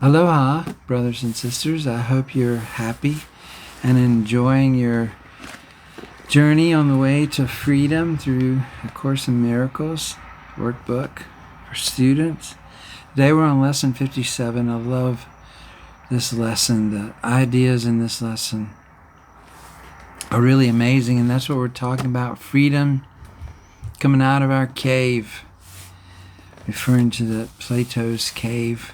Aloha, brothers and sisters. I hope you're happy and enjoying your journey on the way to freedom through A Course in Miracles workbook for students. Today we're on lesson 57. I love this lesson. The ideas in this lesson are really amazing, and that's what we're talking about. Freedom coming out of our cave, referring to the Plato's cave.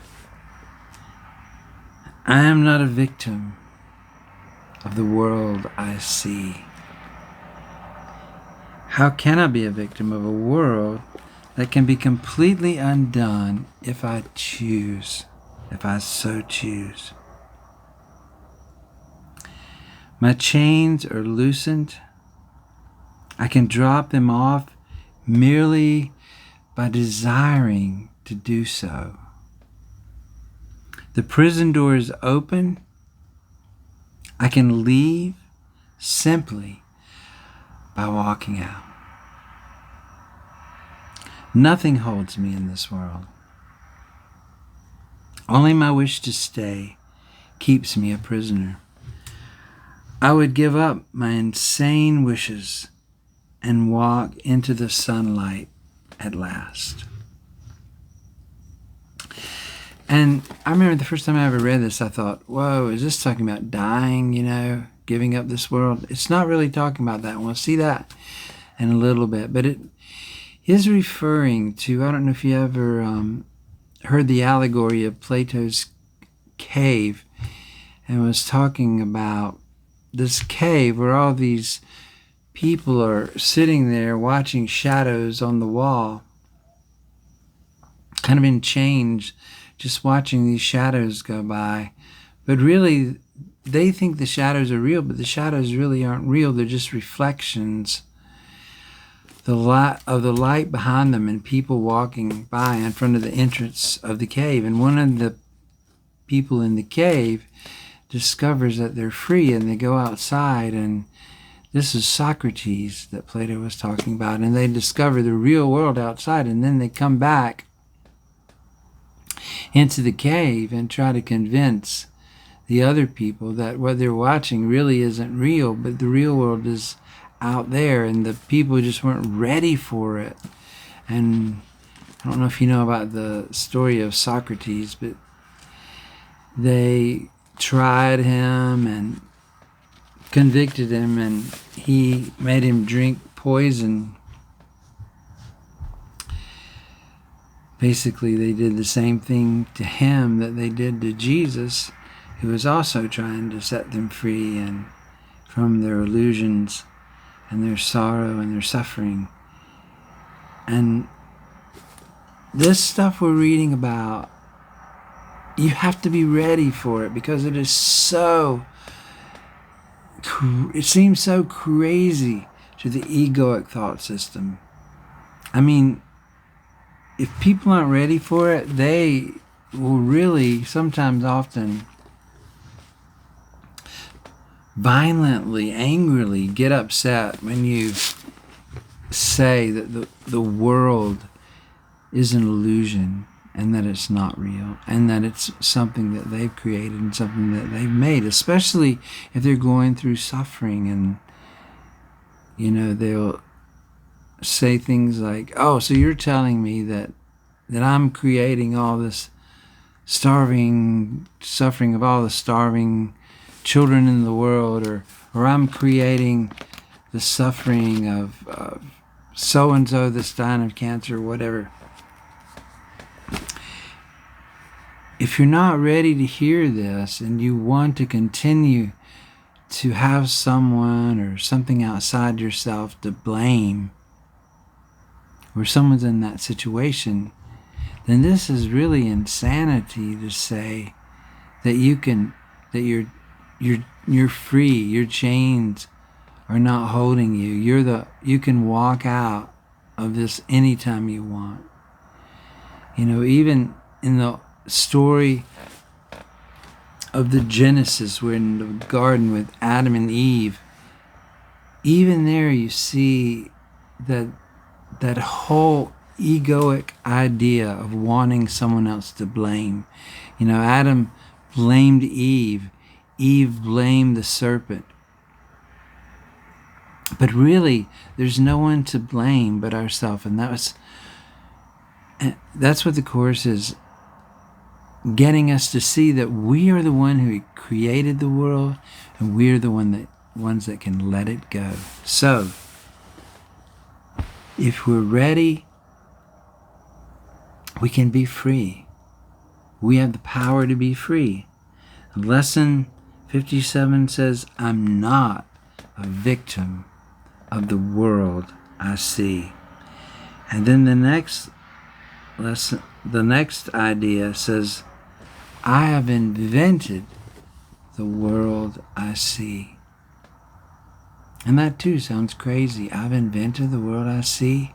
I am not a victim of the world I see. How can I be a victim of a world that can be completely undone if I choose, if I so choose? My chains are loosened. I can drop them off merely by desiring to do so. The prison door is open. I can leave simply by walking out. Nothing holds me in this world. Only my wish to stay keeps me a prisoner. I would give up my insane wishes and walk into the sunlight at last. And I remember the first time I ever read this, I thought, whoa, is this talking about dying, giving up this world? It's not really talking about that. We'll see that in a little bit. But it is referring to, I don't know if you ever heard the allegory of Plato's cave, and was talking about this cave where all these people are sitting there watching shadows on the wall, kind of in chains, just watching these shadows go by. But really, they think the shadows are real, but the shadows really aren't real. They're just reflections of the light behind them and people walking by in front of the entrance of the cave. And one of the people in the cave discovers that they're free, and they go outside, and this is Socrates that Plato was talking about, and they discover the real world outside, and then they come back into the cave and try to convince the other people that what they're watching really isn't real, but the real world is out there, and the people just weren't ready for it. And I don't know if you know about the story of Socrates, but they tried him and convicted him, and he made him drink poison. Basically, they did the same thing to him that they did to Jesus, who was also trying to set them free and from their illusions and their sorrow and their suffering. And this stuff we're reading about, you have to be ready for it, because it is it seems so crazy to the egoic thought system. I mean, if people aren't ready for it, they will really often violently, angrily get upset when you say that the world is an illusion and that it's not real, and that it's something that they've created and something that they've made, especially if they're going through suffering. And they'll say things like, oh, so you're telling me that I'm creating all this suffering of all the starving children in the world, or I'm creating the suffering of so-and-so that's dying of cancer, or whatever. If you're not ready to hear this, and you want to continue to have someone or something outside yourself to blame, or someone's in that situation, then this is really insanity to say that you're free. Your chains are not holding you. You can walk out of this anytime you want. Even in the story of the Genesis, we're in the garden with Adam and Eve, even there you see that whole egoic idea of wanting someone else to blame. Adam blamed Eve. Eve blamed the serpent. But really, there's no one to blame but ourselves. And that's what the Course is getting us to see, that we are the one who created the world, and we are the ones that can let it go. So, if we're ready, we can be free. We have the power to be free. Lesson 57 says, I'm not a victim of the world I see. And then the next lesson, the next idea says, I have invented the world I see. And that too sounds crazy. I've invented the world I see.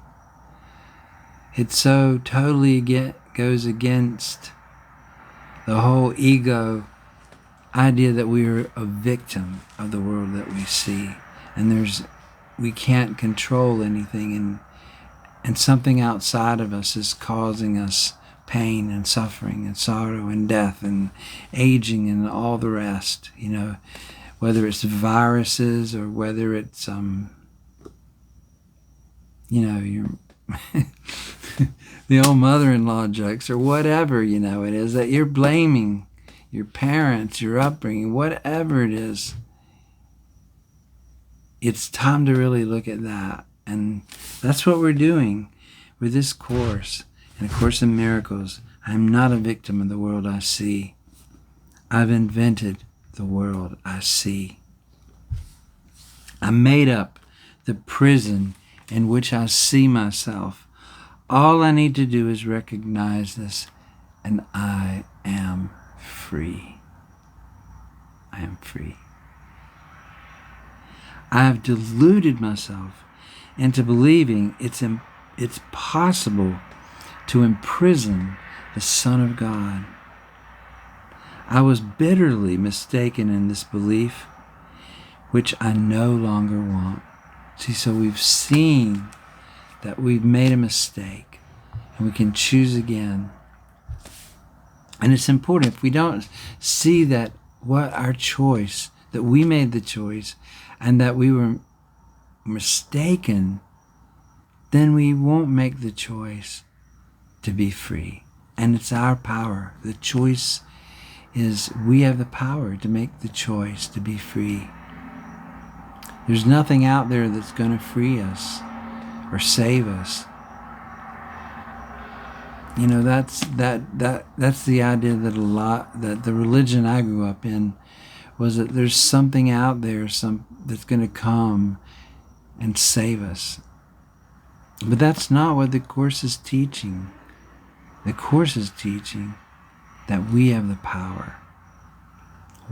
It so totally goes against the whole ego idea that we are a victim of the world that we see. And we can't control anything, and something outside of us is causing us pain and suffering and sorrow and death and aging and all the rest, whether it's viruses or whether it's your the old mother-in-law jokes or whatever it is that you're blaming your parents, your upbringing, whatever it is. It's time to really look at that. And that's what we're doing with this Course, and A Course in Miracles. I'm not a victim of the world I see. I've invented the world I see. I made up the prison in which I see myself. All I need to do is recognize this, and I am free. I am free. I have deluded myself into believing it's possible to imprison the Son of God. I was bitterly mistaken in this belief, which I no longer want. See, so we've seen that we've made a mistake, and we can choose again. And it's important, if we don't see that what our choice, that we made the choice, and that we were mistaken, then we won't make the choice to be free. And it's our power. The choice is, we have the power to make the choice to be free. There's nothing out there that's going to free us or save us. That's the idea that the religion I grew up in was that there's something out there, that's going to come and save us. But that's not what the Course is teaching. The Course is teaching that we have the power.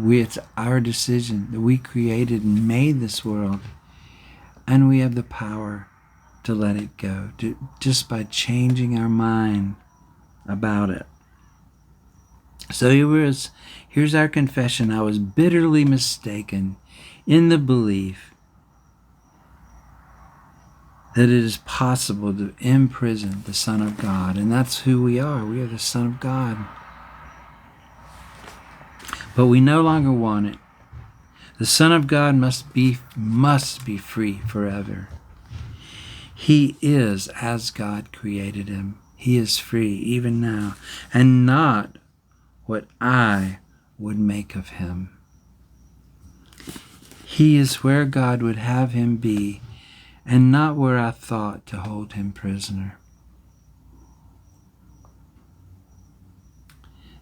It's our decision that we created and made this world, and we have the power to let it go, just by changing our mind about it. So here's our confession. I was bitterly mistaken in the belief that it is possible to imprison the Son of God. And that's who we are. We are the Son of God. But we no longer want it. The Son of God must be free forever. He is as God created him. He is free even now, and not what I would make of him. He is where God would have him be, and not where I thought to hold him prisoner.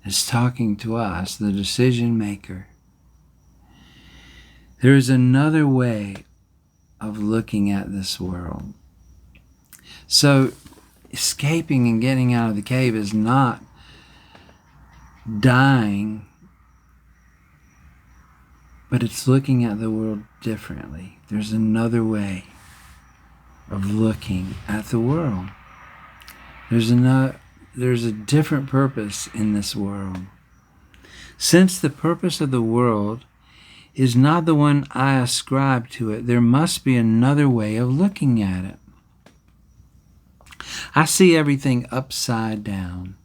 It's talking to us, the decision maker. There is another way of looking at this world. So escaping and getting out of the cave is not dying, but it's looking at the world differently. There's another way of looking at the world. There's a different purpose in this world. Since the purpose of the world is not the one I ascribe to it, there must be another way of looking at it. I see everything upside down.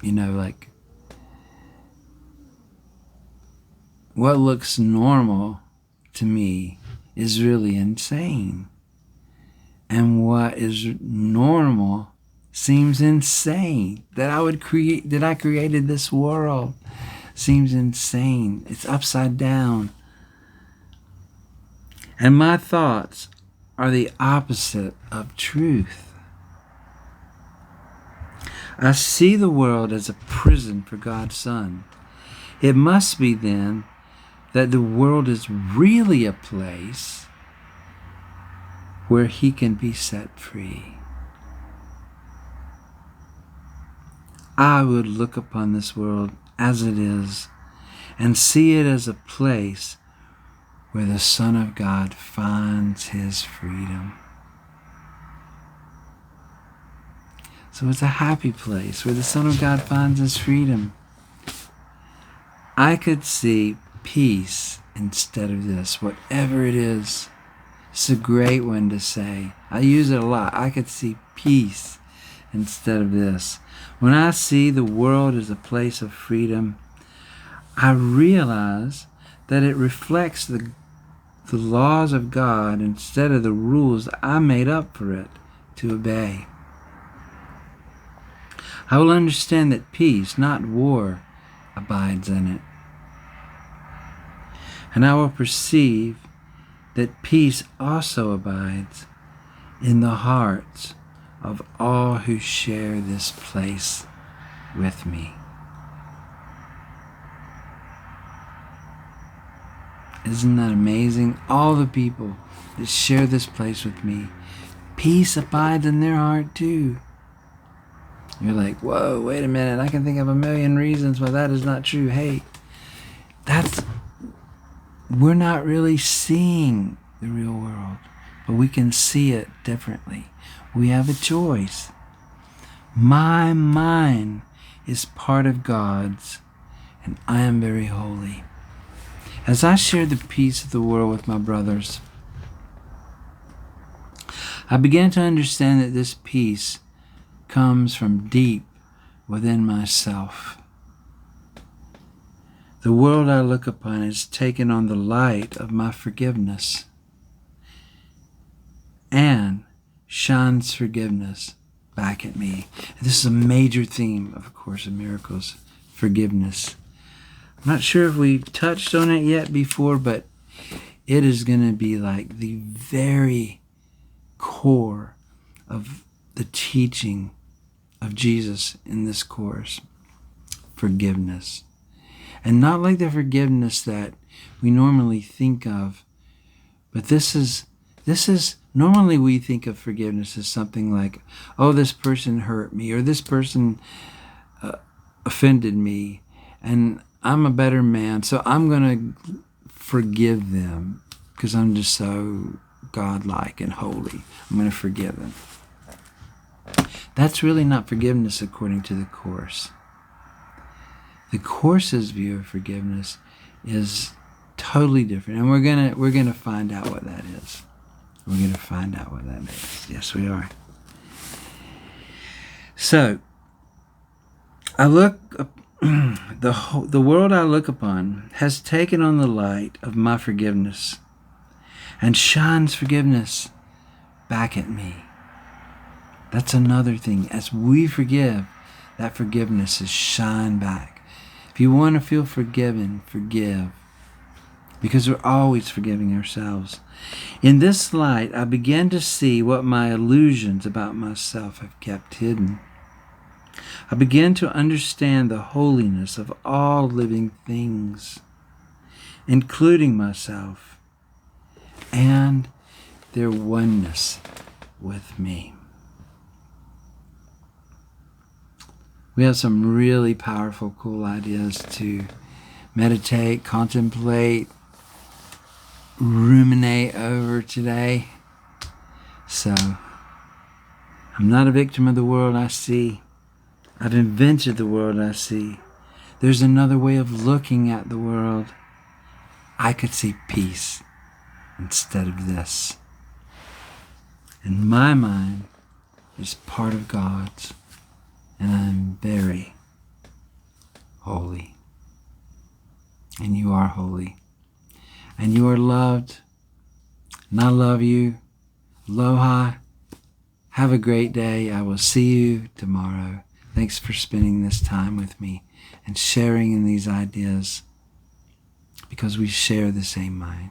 You know, like what looks normal to me is really insane. And what is normal seems insane. That I created this world seems insane. It's upside down. And my thoughts are the opposite of truth. I see the world as a prison for God's Son. It must be then that the world is really a place where He can be set free. I would look upon this world as it is and see it as a place where the Son of God finds His freedom. So it's a happy place where the Son of God finds His freedom. I could see peace instead of this, whatever it is. It's a great one to say. I use it a lot. I could see peace instead of this. When I see the world as a place of freedom, I realize that it reflects the laws of God instead of the rules I made up for it to obey. I will understand that peace, not war, abides in it. And I will perceive that peace also abides in the hearts of all who share this place with me. Isn't that amazing? All the people that share this place with me, peace abides in their heart too. You're like, whoa, wait a minute. I can think of a million reasons why that is not true. Hey, we're not really seeing the real world, but we can see it differently. We have a choice. My mind is part of God's, and I am very holy. As I share the peace of the world with my brothers, I began to understand that this peace comes from deep within myself. The world I look upon has taken on the light of my forgiveness and shines forgiveness back at me. This is a major theme of A Course in Miracles, forgiveness. I'm not sure if we touched on it yet before, but it is going to be like the very core of the teaching of Jesus in this course, forgiveness. And not like the forgiveness that we normally think of, but this is normally we think of forgiveness as something like, oh, this person hurt me, or this person offended me, and I'm a better man, so I'm going to forgive them because I'm just so godlike and holy. I'm going to forgive them. That's really not forgiveness according to the Course. The Course's view of forgiveness is totally different, and we're gonna find out what that is. We're gonna find out what that is. Yes, we are. So, I look the world I look upon has taken on the light of my forgiveness and shines forgiveness back at me. That's another thing. As we forgive, that forgiveness is shine back. If you want to feel forgiven, forgive. Because we're always forgiving ourselves. In this light, I began to see what my illusions about myself have kept hidden. I began to understand the holiness of all living things, including myself, and their oneness with me. We have some really powerful, cool ideas to meditate, contemplate, ruminate over today. So, I'm not a victim of the world I see. I've invented the world I see. There's another way of looking at the world. I could see peace instead of this. And my mind is part of God's, and I'm very holy. And you are holy. And you are loved. And I love you. Aloha. Have a great day. I will see you tomorrow. Thanks for spending this time with me and sharing in these ideas, because we share the same mind.